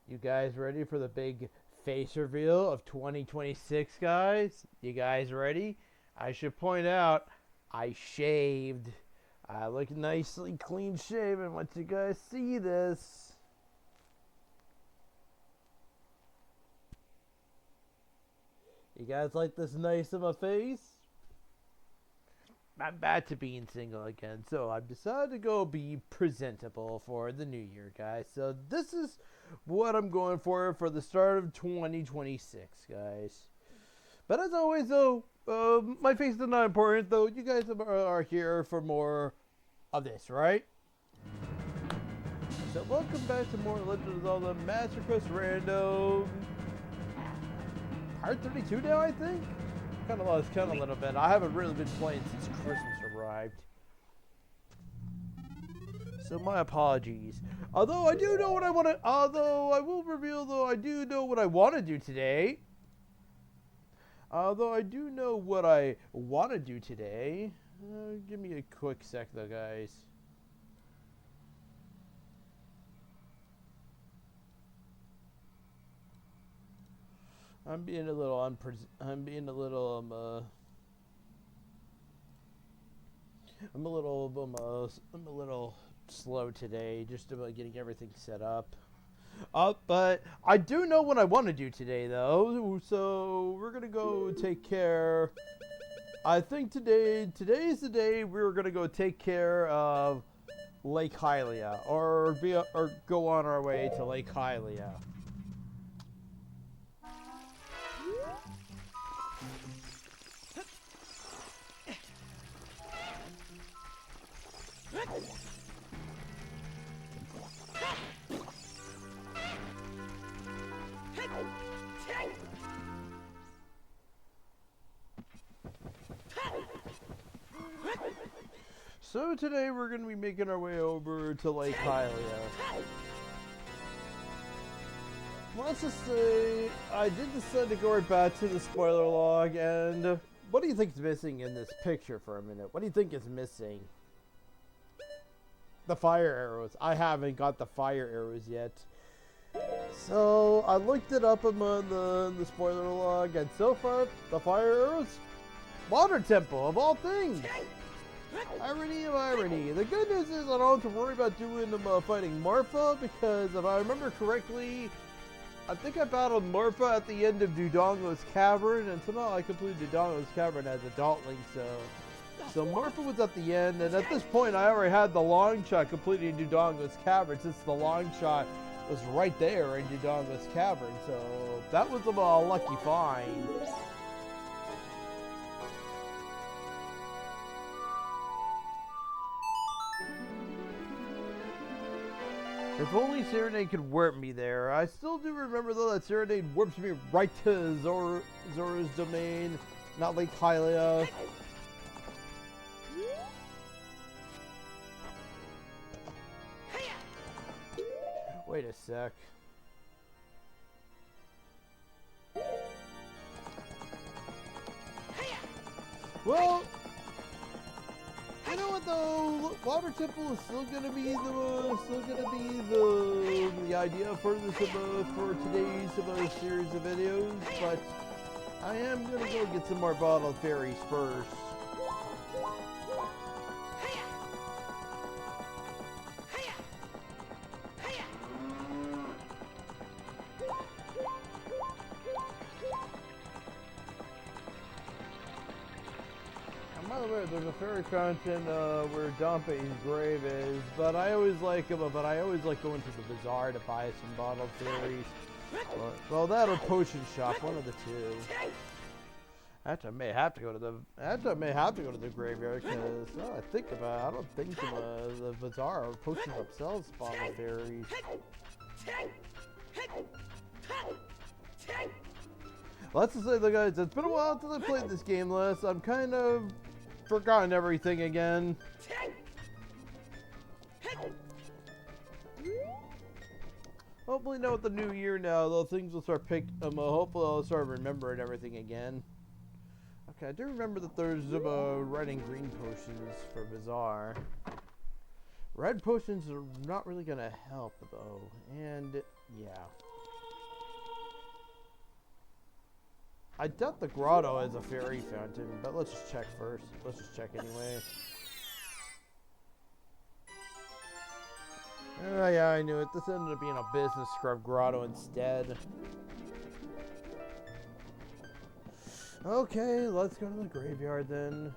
You guys ready for the big face reveal of 2026, guys? You guys ready? I should point out, I shaved. I look nicely clean shaven once you guys see this. You guys like this nice of a face? I'm back to being single again, so I've decided to go be presentable for the new year, guys. So this is what I'm going for the start of 2026, guys. But as always, though, my face is not important, though. You guys are here for more of this, right? So welcome back to more Legend of Zelda Master Quest Rando. Part 32 now, I think? Kind of lost count a little bit. I haven't really been playing since Christmas arrived. So my apologies. Although I do know what I want to... Although I will reveal, though, I do know what I want to do today. Although I do know what I want to do today. Give me a quick sec, though, guys. I'm being a little I'm a little slow today, just about getting everything set up. But I do know what I want to do today, though. So we're gonna go take care. I think today's the day we're gonna go take care of Lake Hylia, or go on our way to Lake Hylia. So today we're going to be making our way over to Lake Hylia. Let's just say I did decide to go right back to the spoiler log, and what do you think is missing in this picture for a minute? What do you think is missing? The fire arrows. I haven't got the fire arrows yet. So I looked it up among the spoiler log, and so far the fire arrows, water temple of all things. Irony of irony. The good news is I don't have to worry about doing fighting Marfa, because if I remember correctly, I think I battled Marfa at the end of Dodongo's Cavern, and somehow I completed Dodongo's Cavern as Adult Link, so Marfa was at the end, and at this point I already had the long shot completing Dodongo's Cavern, since the long shot was right there in Dodongo's Cavern, so that was a lucky find. If only Serenade could warp me there. I still do remember, though, that Serenade warps me right to Zora's domain, not Lake Hylia. Wait a sec. Well, you know what though? Water Temple is still gonna be the idea for this for today's series of videos, but I am gonna go get some more bottled fairies first. By the way, there's a fairy fountain where Dompe's grave is, but I always like going to the bazaar to buy some bottled fairies. Well, that or potion shop, one of the two. Actually, I may have to go to the graveyard, because I think about it, I don't think the bazaar or potion shop sells bottled fairies. Let's just say, though, guys, it's been a while since I played this game last. I'm kind of forgotten everything again. Hopefully now with the new year now, though, things will start hopefully I'll start remembering everything again. Okay, I do remember that there's red and green potions for Bazaar. Red potions are not really gonna help, though, and yeah. I doubt the grotto is a fairy fountain, but let's just check first. Let's just check anyway. Oh yeah, I knew it. This ended up being a business scrub grotto instead. Okay, let's go to the graveyard then.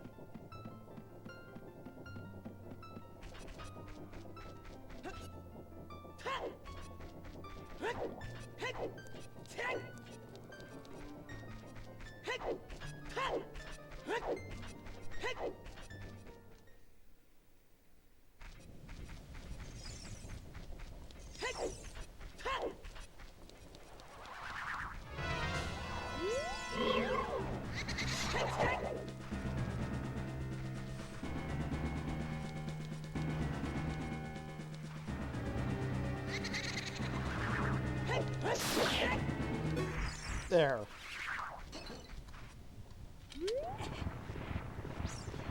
There.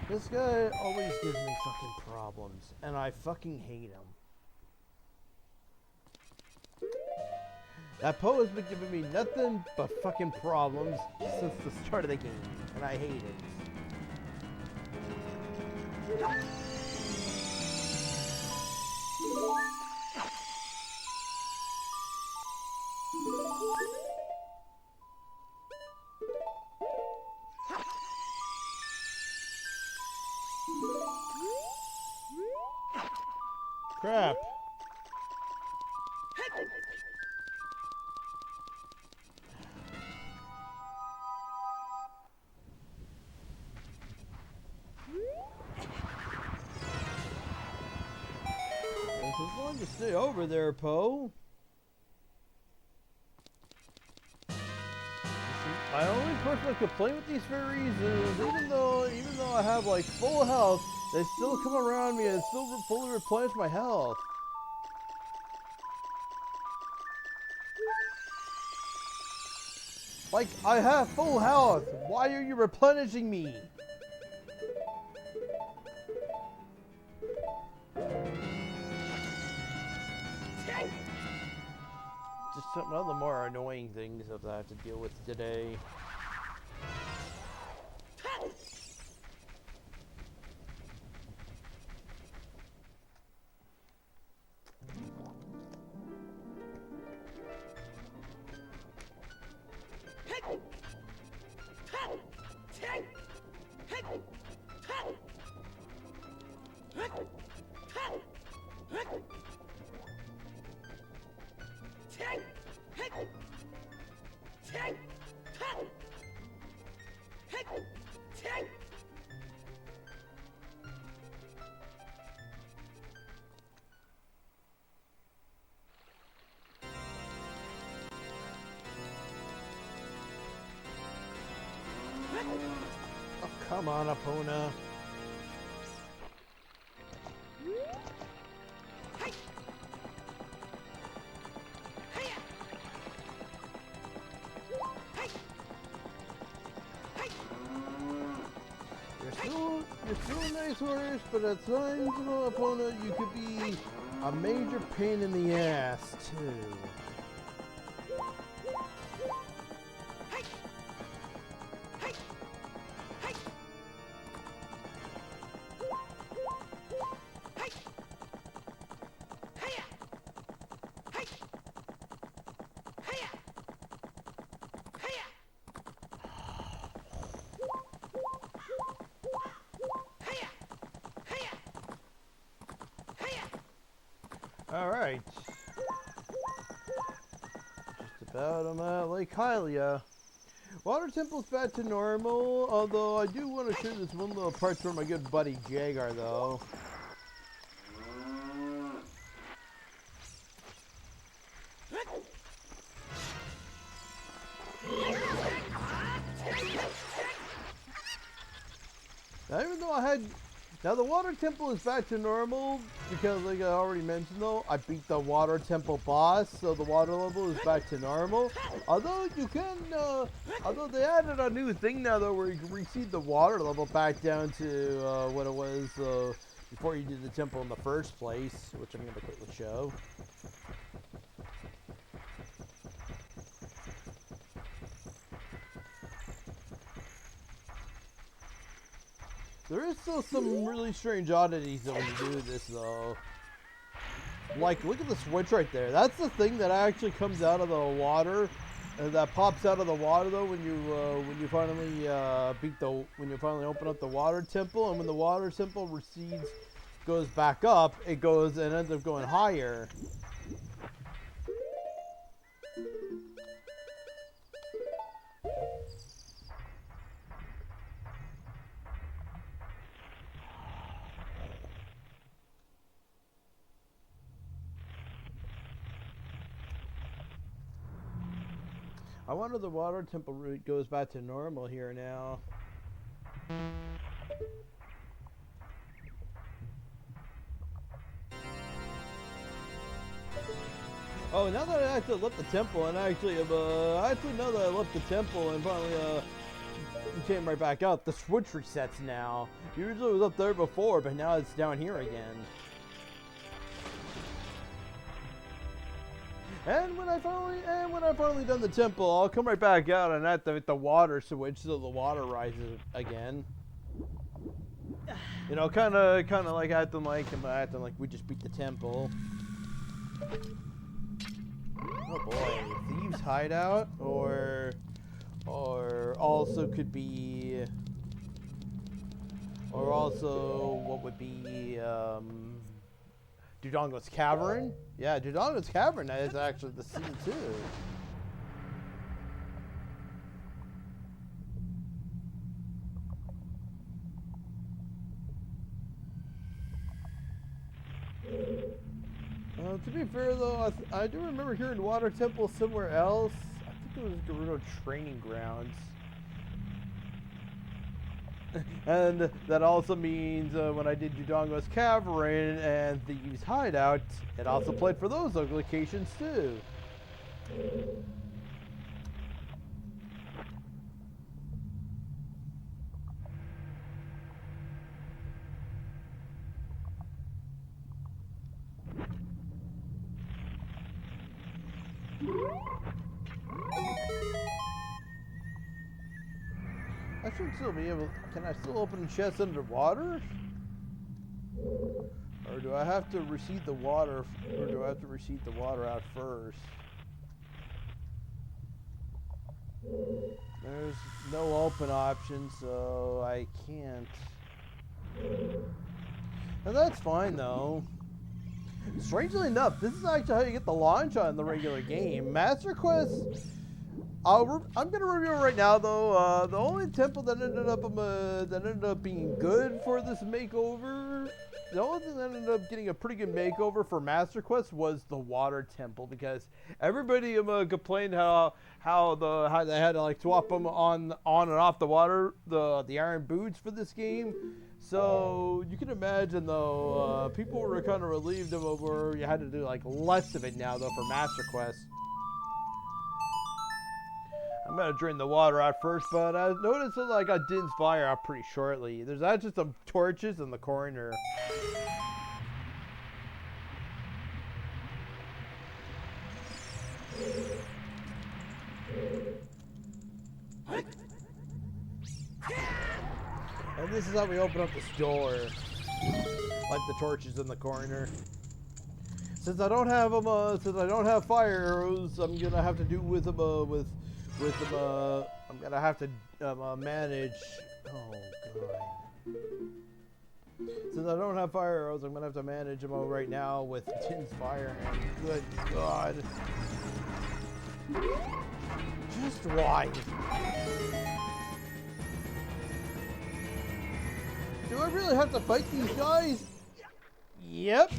This guy always gives me fucking problems, and I fucking hate him. That Poe has been giving me nothing but fucking problems since the start of the game, and I hate it. Crap. It's as long as stay over there, Poe. My only personal complaint with these fairies is even though I have like full health, they still come around me and still fully replenish my health. Like, I have full health. Why are you replenishing me? Just some of the more annoying things that I have to deal with today. Oh, come on, Epona. You're still a nice horse, but at times, you know, Epona, you could be a major pain in the ass, too. Alright. Just about I'm at Lake Hylia. Water Temple's back to normal, although I do want to show this one little part for my good buddy Jagar, though. Now, even though now the Water Temple is back to normal, because like I already mentioned though, I beat the Water Temple boss, so the water level is back to normal. Although you can, although they added a new thing now though, where you can recede the water level back down to what it was before you did the temple in the first place, which I'm going to quickly show. There is still some really strange oddities when you do this, though. Like, look at the switch right there. That's the thing that actually comes out of the water, that pops out of the water though when you finally when you finally open up the water temple, and when the water temple recedes, goes back up, it goes and ends up going higher. I wonder if the water temple route goes back to normal here now. Oh, now that I actually left the temple, and actually now that I left the temple and finally came right back out, the switch resets now. Usually it was up there before, but now it's down here again. And when I finally done the temple, I'll come right back out and activate the water switch so the water rises again. You know, kind of like acting like we just beat the temple. Oh boy, thieves' hideout, or also could be, or also what would be Dodongo's Cavern? Yeah, Dodongo's Cavern is actually the scene too. To be fair though, I do remember hearing Water Temple somewhere else. I think it was Gerudo Training Grounds. And that also means when I did Dodongo's Cavern and Thieves' Hideout, it also played for those locations too. I should still be able. Can I still open chests underwater? Or do I have to receive the water? Or do I have to receive the water out first? There's no open option, so I can't. And that's fine though. Strangely enough, this is actually how you get the launch on the regular game. Master Quest. I'm gonna review it right now though. The only temple that ended up being good for this makeover, the only thing that ended up getting a pretty good makeover for Master Quest was the water temple, because everybody complained how they had to like swap them on and off the water, the iron boots for this game. So you can imagine though, people were kind of relieved of where you had to do like less of it now though for Master Quest. I'm gonna drain the water out first, but I noticed that like I didn't fire out pretty shortly. There's actually some torches in the corner. And this is how we open up this door, like the torches in the corner. Since I don't have them, since I don't have fire arrows, I'm gonna have to do with them I'm gonna have to manage. Oh god! Since I don't have fire arrows, I'm gonna have to manage them right now with Tin's fire. And good god! Just why? Do I really have to fight these guys? Yep.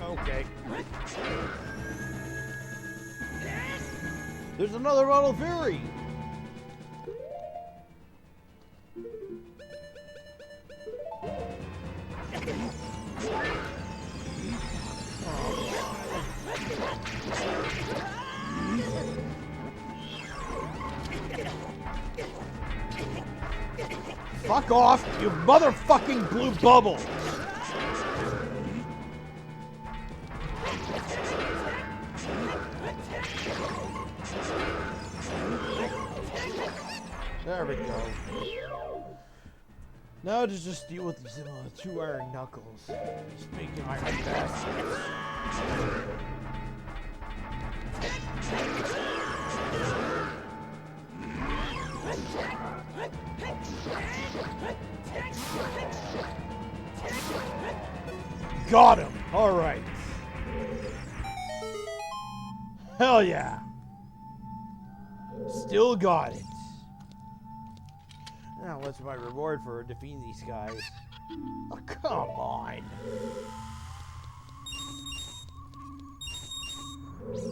Okay. There's another Ronald Fury. Fuck off, you motherfucking blue bubble! we go. Now to just deal with these 2 iron knuckles. Just making my best. Got him! Alright. Hell yeah! Still got it. Now what's my reward for defeating these guys? Oh, come on.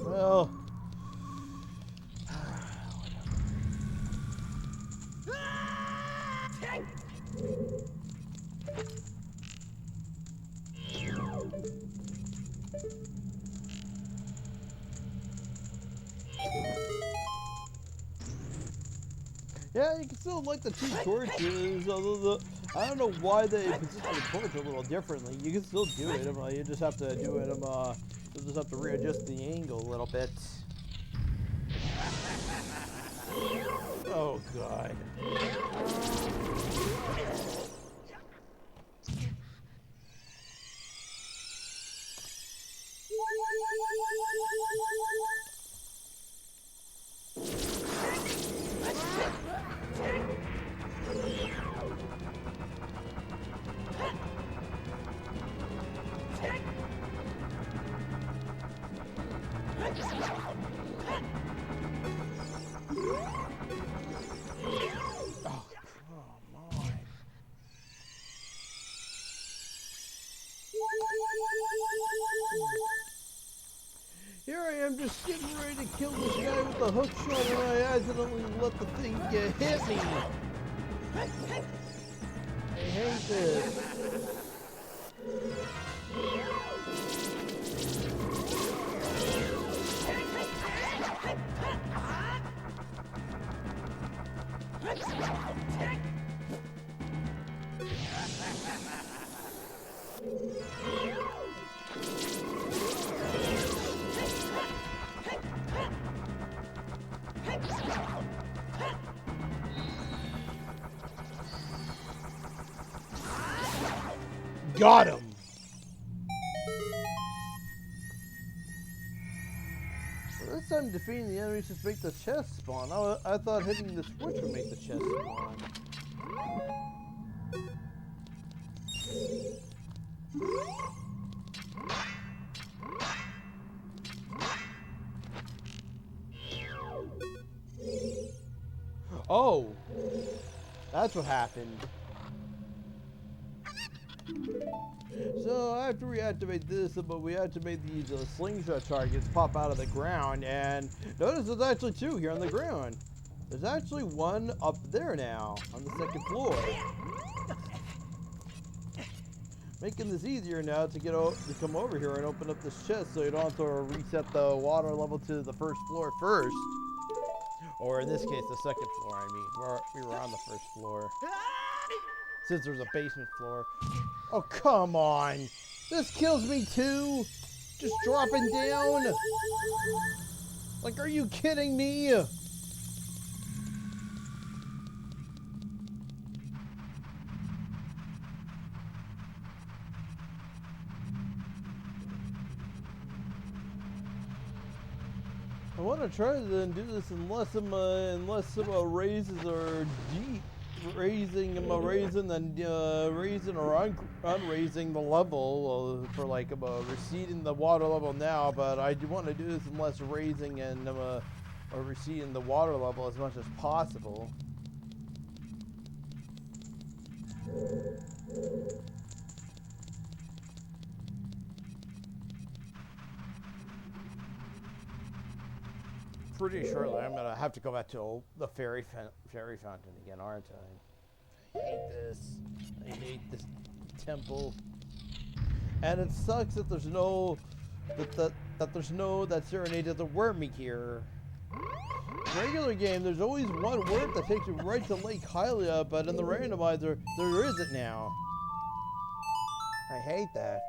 Well... Yeah, you can still light the 2 torches, although I don't know why they position the torch a little differently. You can still do it, you just have to do it, you'll just have to readjust the angle a little bit. Oh, God. Here I am just getting ready to kill this guy with the hook shot and I accidentally let the thing hit me. I hate this. Got him! Well, this time defeating the enemies just make the chest spawn. I thought hitting the switch would make the chest spawn. Oh! That's what happened. So after we activate this, but we activate these slingshot targets pop out of the ground, and notice there's actually 2 here on the ground. There's actually 1 up there now on the 2nd floor, making this easier now to come over here and open up this chest, so you don't have to reset the water level to the 1st floor first, or in this case the 2nd floor. I mean, we were on the 1st floor since there's a basement floor. Oh, come on. This kills me too. Just dropping down. Like, are you kidding me? I want to try to then do this unless some raises are deep. Raising or unraising the level for like receding the water level now, but I do want to do this unless raising and or receding the water level as much as possible. Pretty shortly, I'm gonna have to go back to the fairy fountain again, aren't I? I hate this. I hate this temple. And it sucks that there's no that serenade doesn't worm me here. Regular game, there's always one worm that takes you right to Lake Hylia, but in the randomizer, there isn't now. I hate that.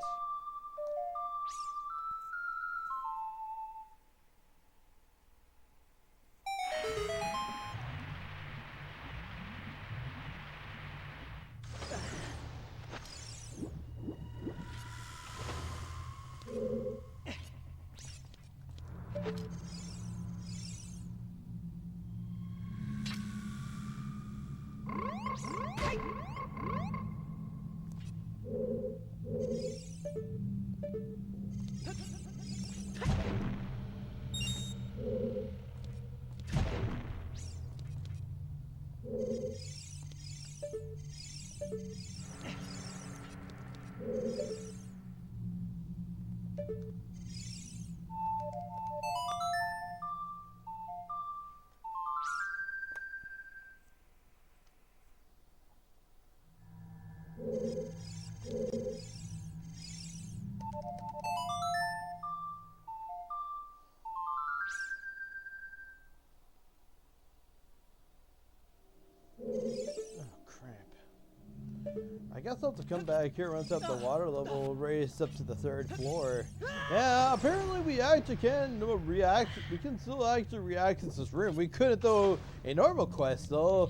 I guess I'll have to come back here once up the water level raised up to the 3rd floor. Yeah, apparently we actually can react. We can still actually react to this room. We couldn't though a normal quest though,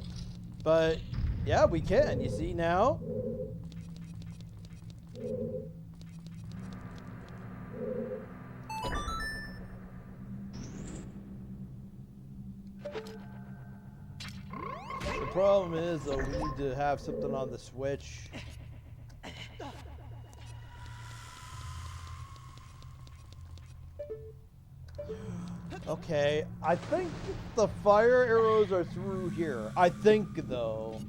but yeah, we can. You see now. The problem is though, we need to have something on the switch. Okay, I think the fire arrows are through here. I think though.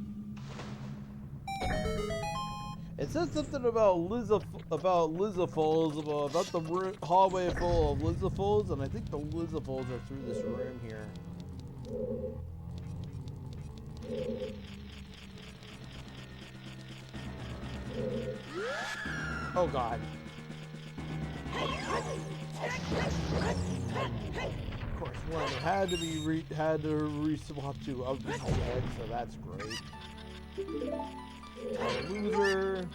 It said something about Lizzafoles, about the hallway full of Lizzafoles, and I think the Lizzafoles are through this room here. Oh God. Of course, one had to be re-swap to ugly head, so that's great. Loser.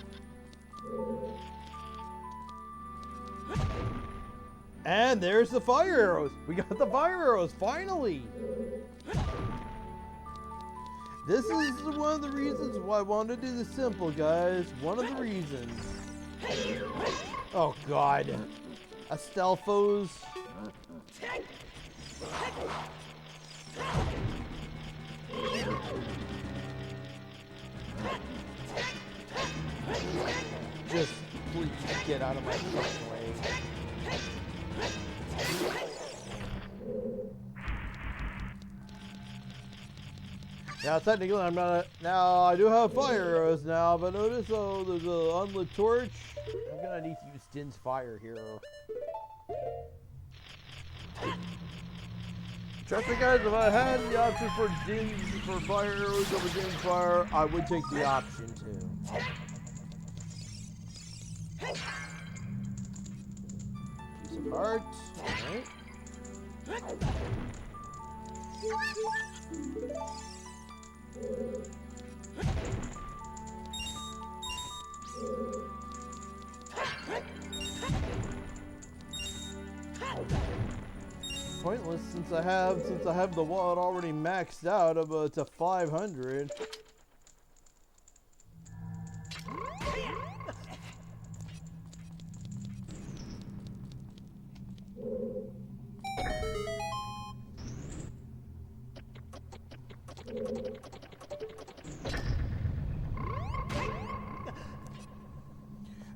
And there's the fire arrows. We got the fire arrows finally. This is one of the reasons why I want to do this simple, guys. One of the reasons. Oh God. Astelphos. Just please get out of my fucking way. Now technically I'm not now I do have fire arrows now, but notice there's a unlit torch. I'm gonna need to use Din's fire here. Trust me guys, if I had the option for fire arrows over Din's fire, I would take the option too. Piece of heart. Alright. Pointless since I have the wallet already maxed out to 500.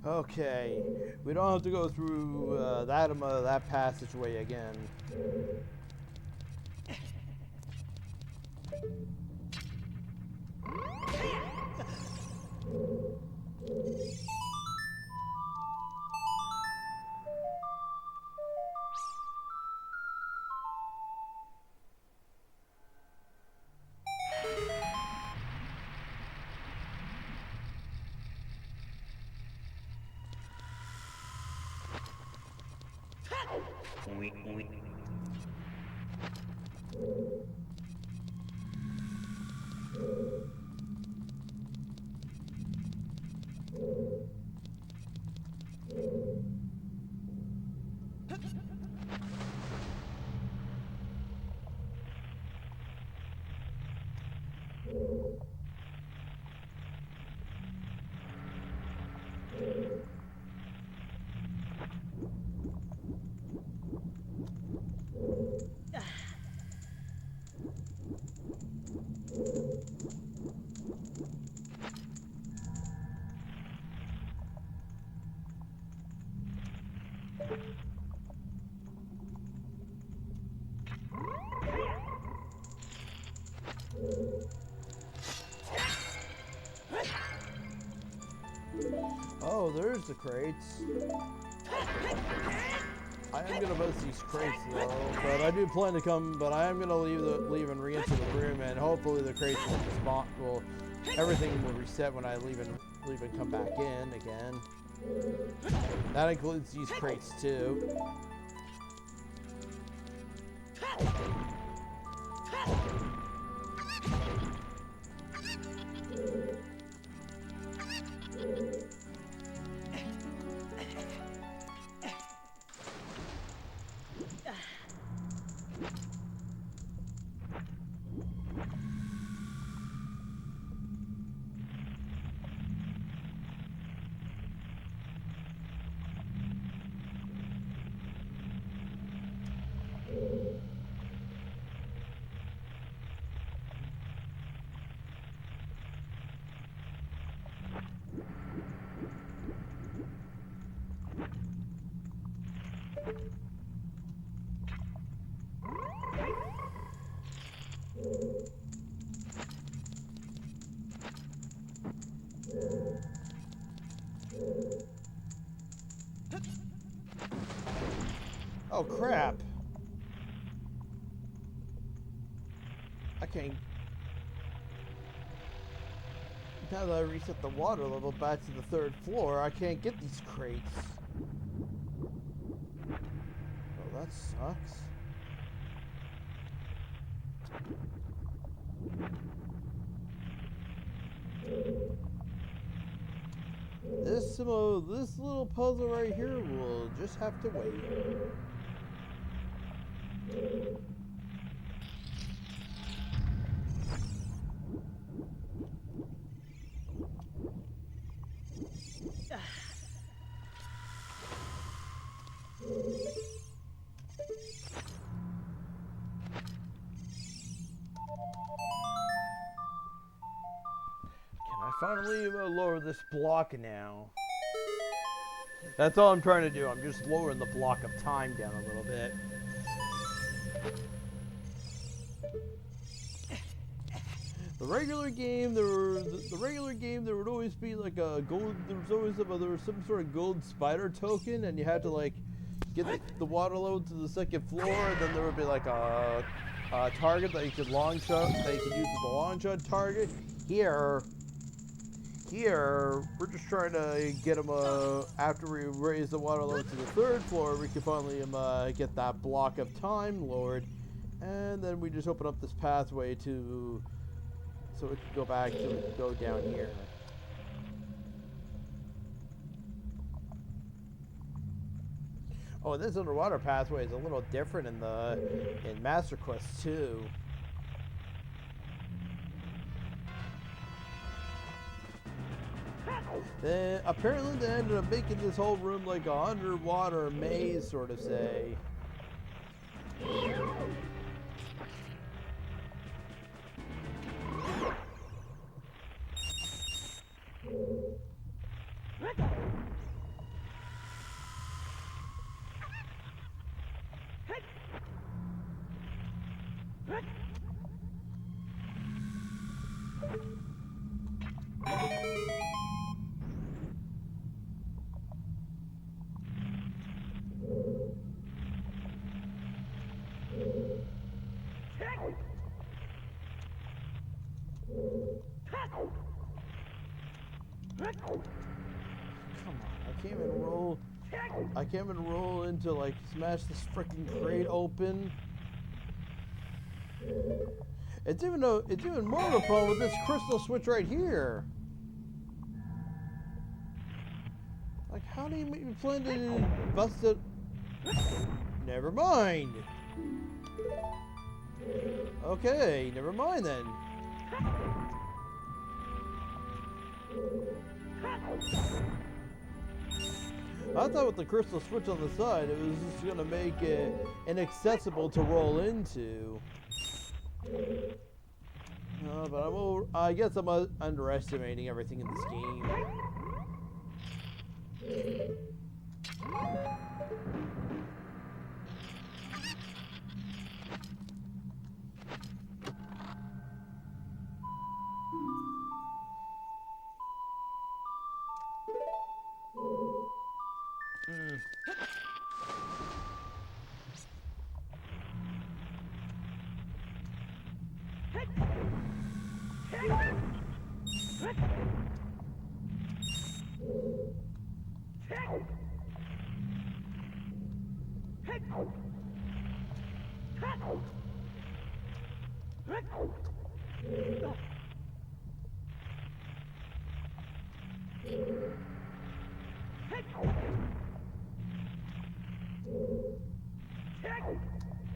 Okay, we don't have to go through that passageway again. Oh, there's the crates. I am gonna bust these crates though, but I do plan to come. But I am gonna leave and re-enter the room, and hopefully the crates will spawn. Well, everything will reset when I leave and come back in again. That includes these crates too. Oh crap! I can't. Now that I reset the water level back to the 3rd floor, I can't get these crates. Oh, that sucks. This little puzzle right here will just have to wait. Finally lower this block now. That's all I'm trying to do. I'm just lowering the block of time down a little bit. The regular game, there would always be like a gold. There was some sort of gold spider token, and you had to like get the water level to the 2nd floor, and then there would be like a target that you could long shot, that you could use as a long shot target. Here, we're just trying to get him, after we raise the water level to the 3rd floor, we can finally get that block of time lowered. And then we just open up this pathway so we can go back, so we can go down here. Oh, and this underwater pathway is a little different in Master Quest 2. Then apparently they ended up making this whole room like a underwater maze, sort of say. I can't even roll into like smash this freaking crate open. It's even more of a problem with this crystal switch right here. Like, how do you plan to bust it? Never mind. Okay, never mind then. I thought with the crystal switch on the side, it was just gonna make it inaccessible to roll into. No, but I guess I'm underestimating everything in this game.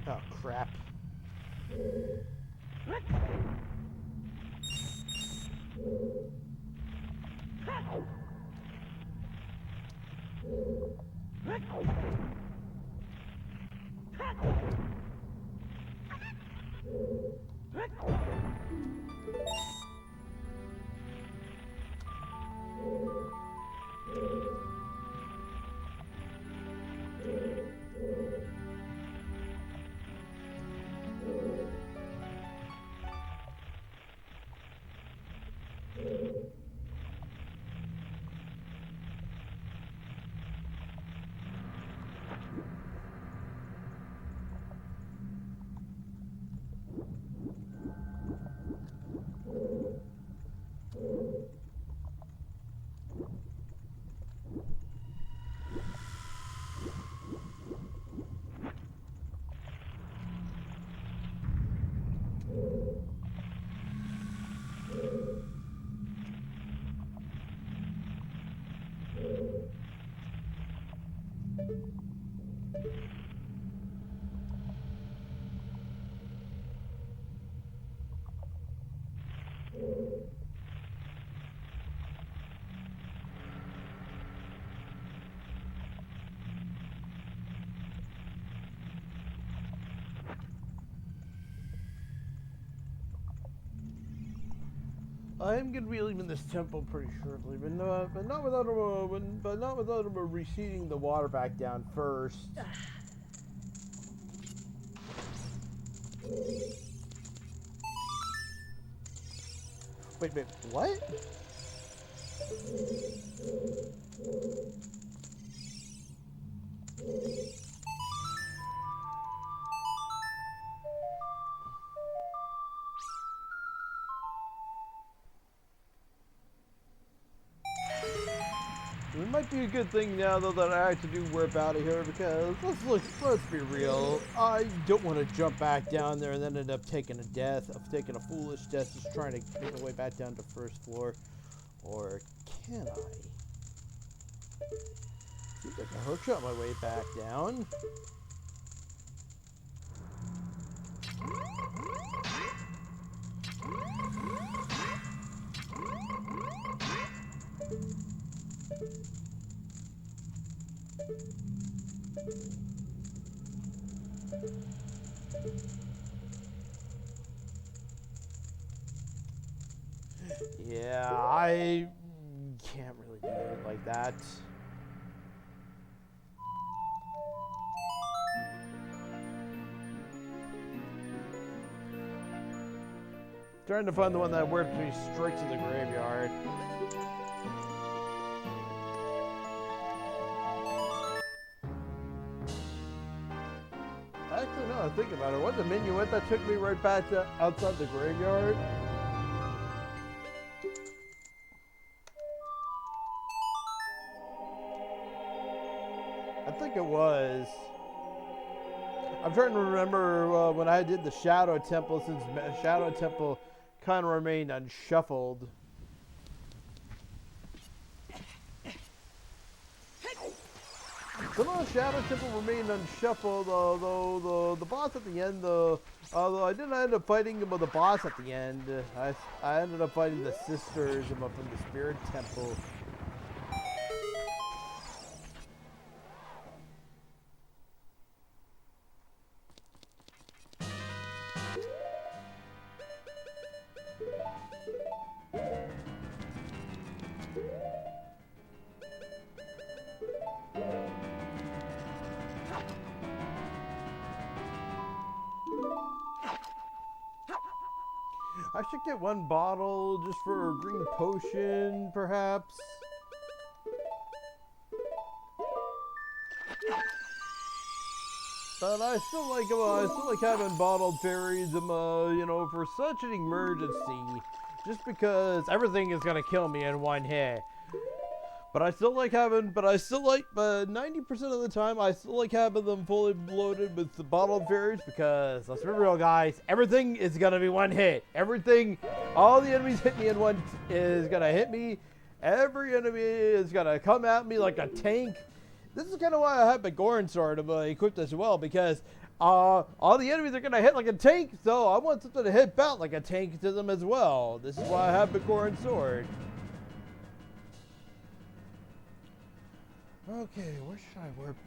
Oh, crap. I am gonna be leaving this temple pretty shortly, but not without him receding the water back down first. Wait, what? It might be a good thing now, though, that I have to do warp out of here, because let's be real. I don't want to jump back down there and then end up taking a foolish death just trying to make my way back down to first floor. Or can I? Seems like a hookshot my way back down. Yeah, I can't really do it like that. Trying to find the one that whipped me straight to the graveyard. Actually, now I think about it, was the minuet that took me right back to outside the graveyard? I think it was. I'm trying to remember when I did the Shadow Temple, since Shadow Temple kind of remained unshuffled. Somehow Shadow Temple remained unshuffled, although the boss at the end, although I didn't end up fighting him with the boss at the end, I ended up fighting the sisters from the Spirit Temple. I should get one bottle just for a green potion, perhaps. But I still like them. I still like having bottled fairies. You know, for such an emergency, just because everything is gonna kill me in one hit. But I still like having. But I still like. But 90% of the time, I still like having them fully loaded with the bottled fairies because let's be real, guys. Everything is gonna be one hit. Everything, all the enemies hit me in one is gonna hit me. Every enemy is gonna come at me like a tank. This is kind of why I have my Goron sword equipped as well, because all the enemies are going to hit like a tank, so I want something to hit back like a tank to them as well. This is why I have the Goron sword. Okay, where should I warp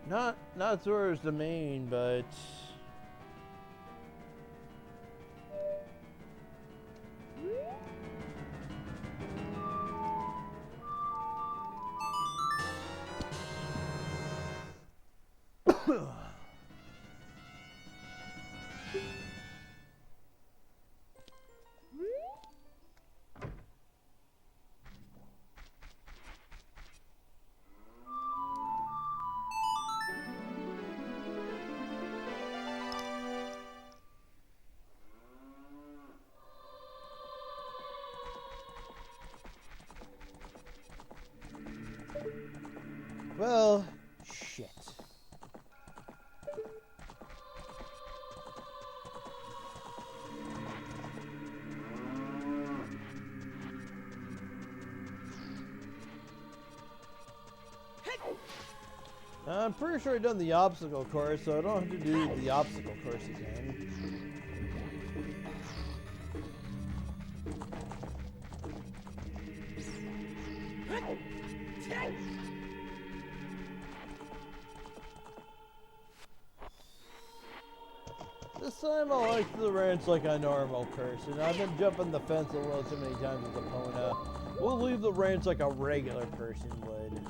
to? Not Zora's Domain, but... Well, shit. I'm pretty sure I've done the obstacle course, so I don't have to do the obstacle course again. This time I'll like the ranch like a normal person. I've been jumping the fence a little too many times with Epona. We'll leave the ranch like a regular person would.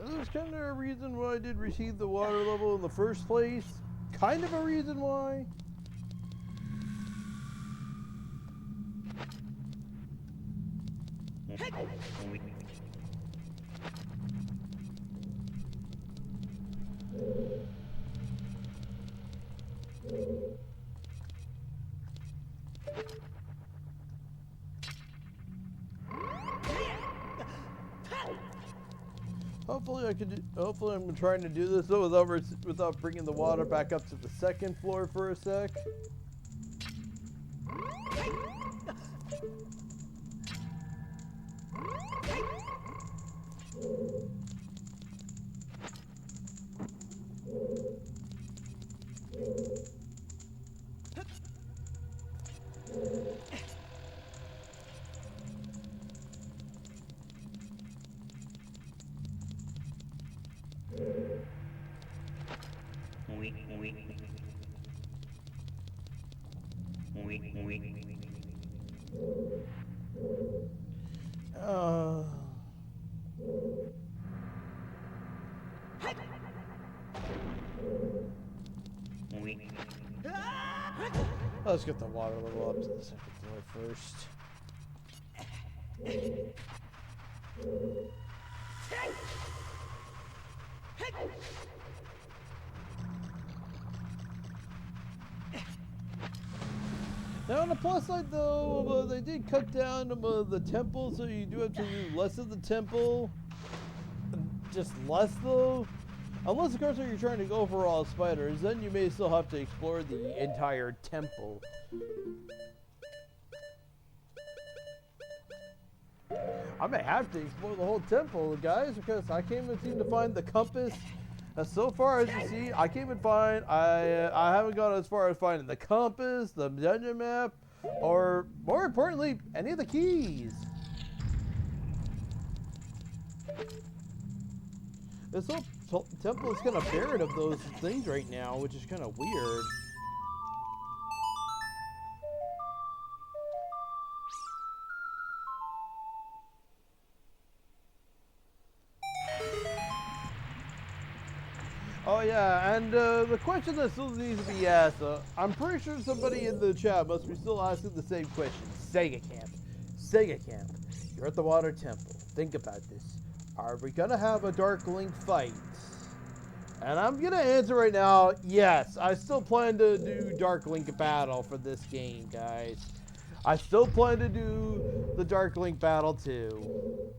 There's kind of a reason why I did receive the water level in the first place. Kind of a reason why. Hopefully I'm trying to do this though without bringing the water back up to the second floor for a sec. Let's get the water level up to the second floor first. Now on the plus side though, they did cut down the temple, so you do have to do less of the temple. Just less though. Unless of course you're trying to go for all spiders, then you may still have to explore the entire temple. I may have to explore the whole temple, guys, because I can't even seem to find the compass. So far as you see, I can't even find, I haven't gone as far as finding the compass, the dungeon map, or more importantly, any of the keys. This whole temple is kind of barren of those things right now, which is kind of weird. Oh yeah, and the question that still needs to be asked, I'm pretty sure somebody in the chat must be still asking the same question. Sega Camp. Sega Camp. You're at the Water Temple. Think about this. Are we gonna have a Dark Link fight? And I'm gonna answer right now, yes. I still plan to do Dark Link battle for this game, guys. I still plan to do the Dark Link battle too.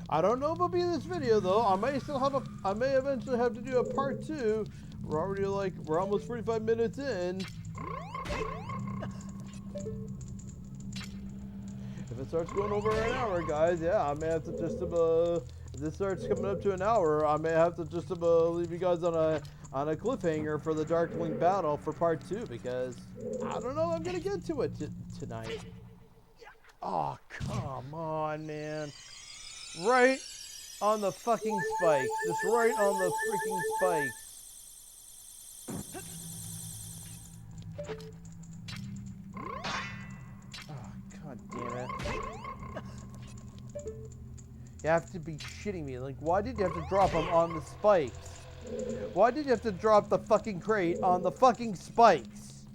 I don't know if it'll be this video though. I may eventually have to do a part 2. We're almost 45 minutes in. If it starts going over an hour, guys, yeah, I may have to just if this starts coming up to an hour, I may have to just leave you guys on a cliffhanger for the Dark Link battle for part 2, because I don't know if I'm gonna get to it tonight. Oh, come on, man. Right on the fucking spikes. Just right on the freaking spikes. Oh, god damn it. You have to be shitting me. Like, why did you have to drop them on the spikes? Why did you have to drop the fucking crate on the fucking spikes?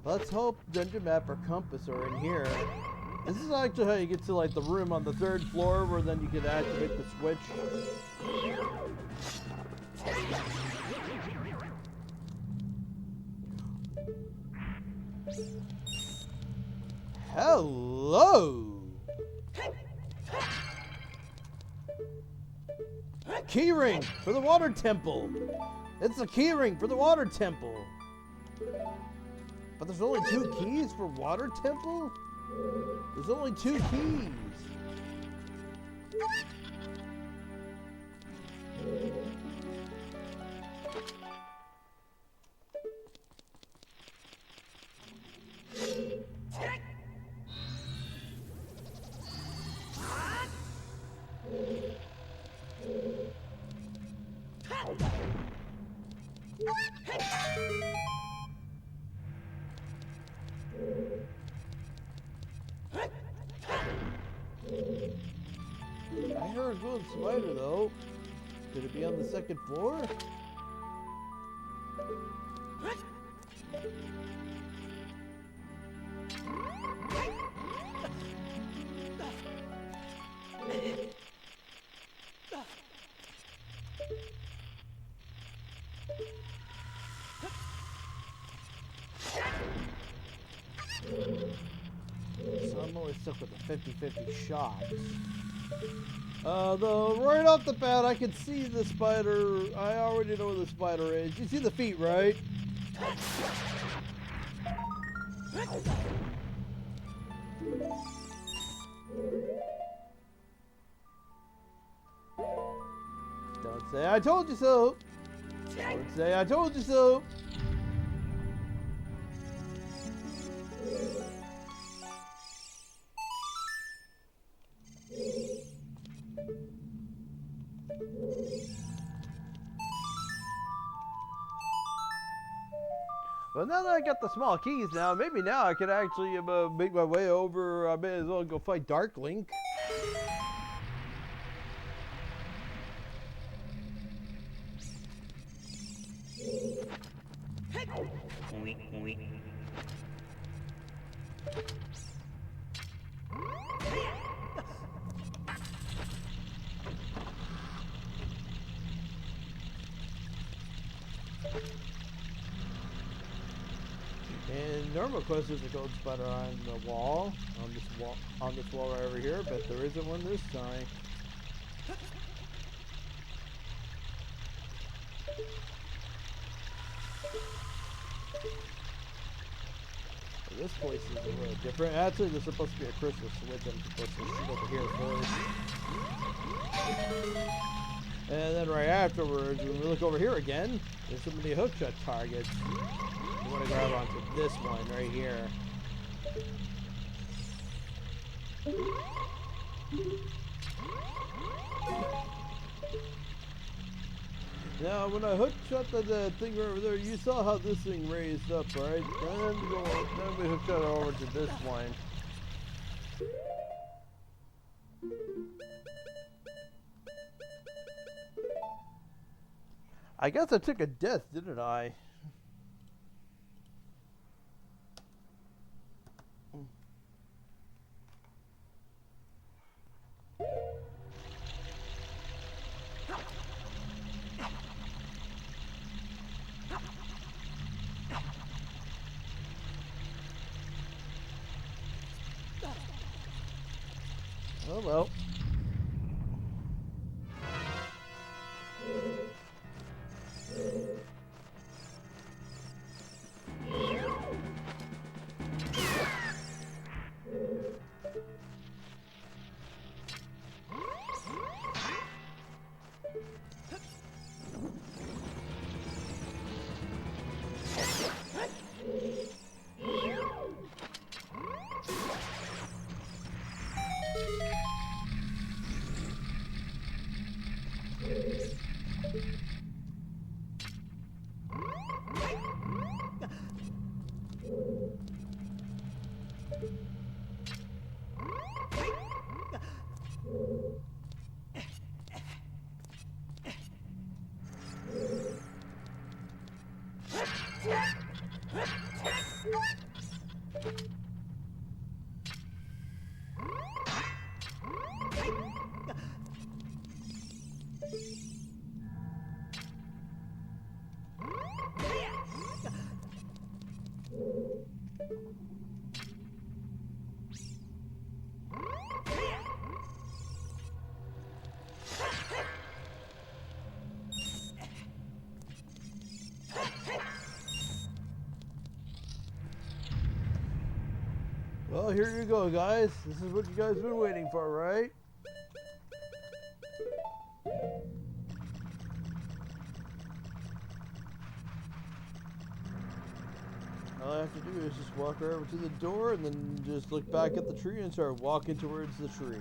Let's hope dungeon map or compass are in here. This is actually how you get to like the room on the 3rd floor, where then you can activate the switch. Hello! Keyring for the Water Temple! It's a keyring for the Water Temple! But there's only 2 keys for Water Temple? There's only 2 keys! I heard a good spider though. Could it be on the 2nd floor? So I'm always stuck with the 50-50 shots. Though right off the bat, I can see the spider. I already know where the spider is. You see the feet, right? Don't say I told you so. Don't say I told you so. Well, now that I got the small keys now, maybe now I could actually make my way over. I may as well go fight Dark Link. And normal, of course, there's a gold spider on the wall, on this wall right over here, but there isn't one this time. This place is a little different. Actually, there's supposed to be a crystal switch I'm supposed to shoot over here first. And then right afterwards, when we look over here again, there's so many hookshot targets. We want to grab onto this one right here. Now, when I hookshot the thing right over there, you saw how this thing raised up, right? Then we hookshot it over to this one. I guess I took a death, didn't I? Oh well. Well, here you go, guys. This is what you guys have been waiting for, right? All I have to do is just walk right over to the door and then just look back at the tree and start walking towards the tree.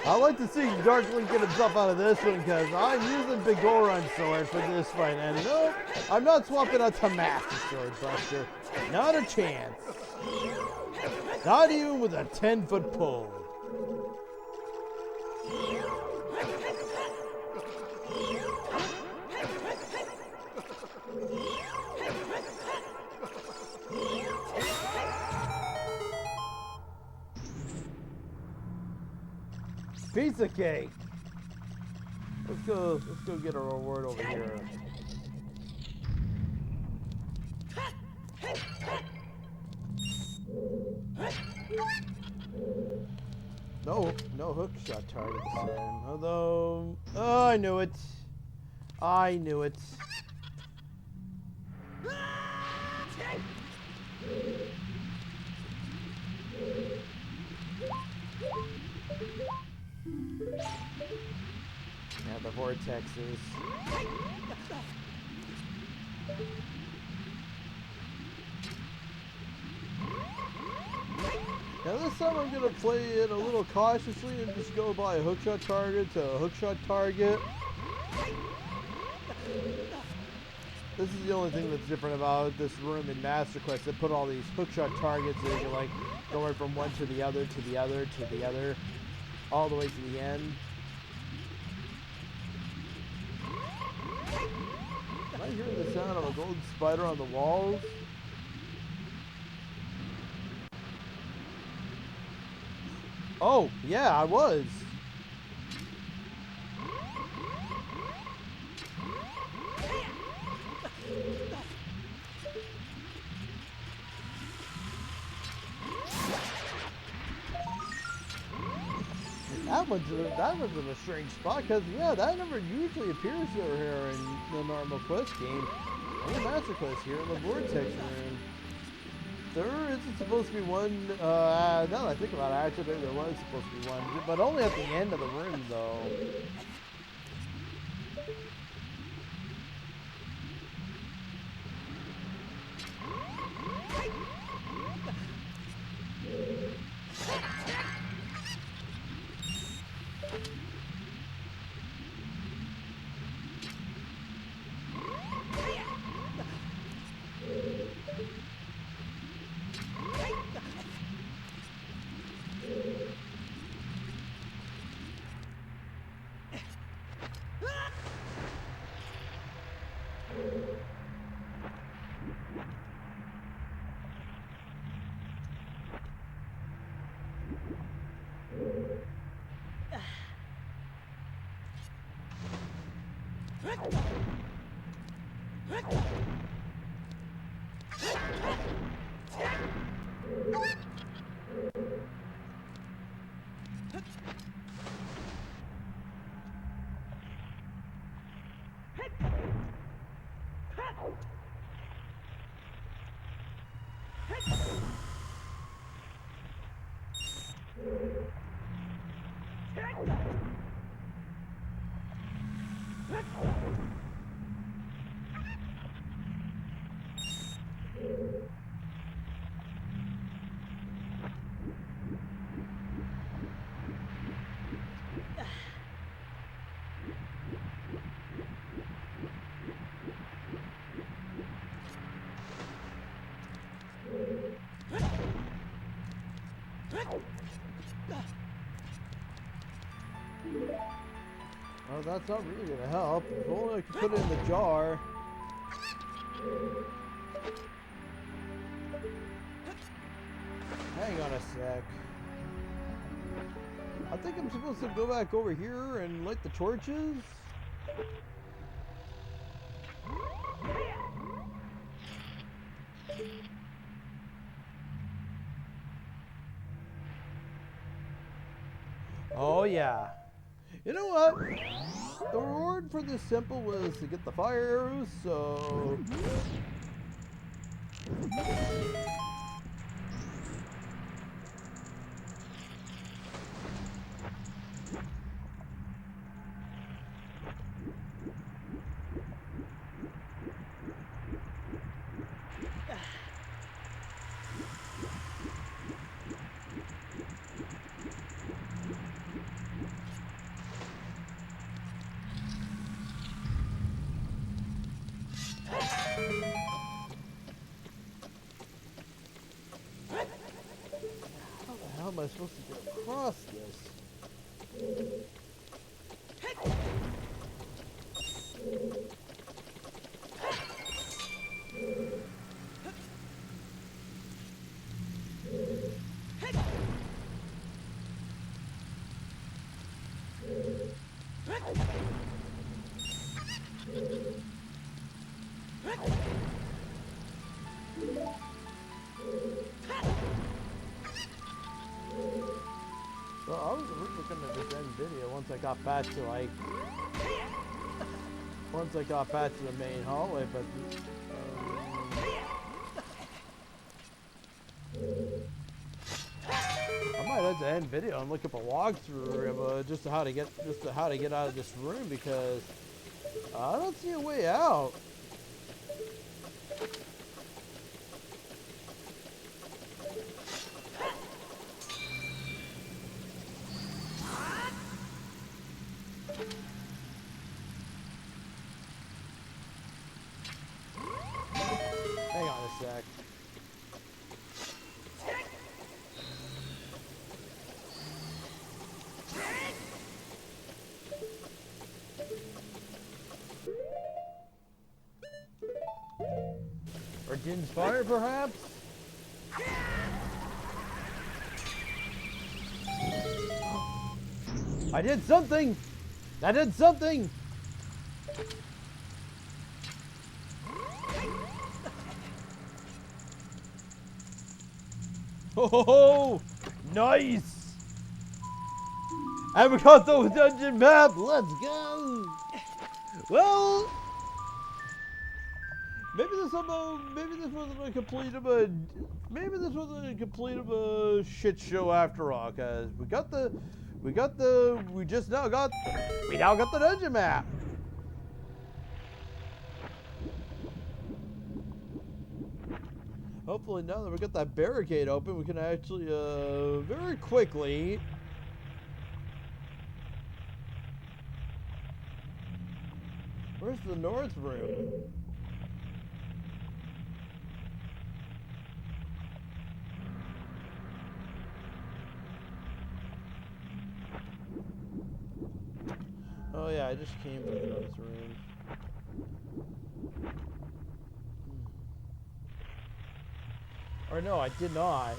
I like to see Dark Link get himself out of this one because I'm using Big Goron Sword for this fight, and no, I'm not swapping out to Master Sword Buster. Not a chance. Not even with a 10-foot pole. Pizza cake. Let's go get a reward over here. No hook shot target this time. Although, oh, I knew it. I knew it. vortexes. Now this time I'm going to play it a little cautiously and just go by a hookshot target to a hookshot target. This is the only thing that's different about this room in Master Quest. They put all these hookshot targets that you can like going from one to the other, to the other, to the other, all the way to the end. Am I hearing the sound of a golden spider on the walls? Oh, yeah, I was. That one's in a strange spot because yeah, that never usually appears over here in the normal quest game. Only Master Quest here in the vortex room. There isn't supposed to be one. Now that I think about it, actually there was supposed to be one, but only at the end of the room though. Oh, that's not really gonna help. If only I could put it in the jar. Hang on a sec. I think I'm supposed to go back over here and light the torches. Oh yeah. You know what? The reward for this temple was to get the fire arrows, so... How am I supposed to get across this? Well, I was originally going to just end video once I got back to the main hallway, but I might have to end video and look up a walkthrough of just how to get out of this room, because I don't see a way out. Hang on a sec. Or Din's fire, perhaps? I did something! I did something! Oh, nice! And we got the dungeon map. Let's go. Well, maybe this wasn't a complete of a shit show after all, cause we now got the dungeon map. Hopefully now that we got that barricade open, we can actually, very quickly... Where's the north room? Oh yeah, I just came to the north room. Or no, I did not.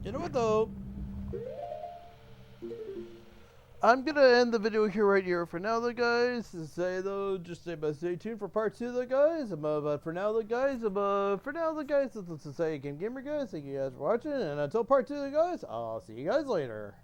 You know what though? I'm gonna end the video here right here for now, though, guys. To say though, just stay tuned for part 2, though, guys. But for now, though, guys, let's say Game Gamer, guys. Thank you guys for watching, and until part 2, though, guys, I'll see you guys later.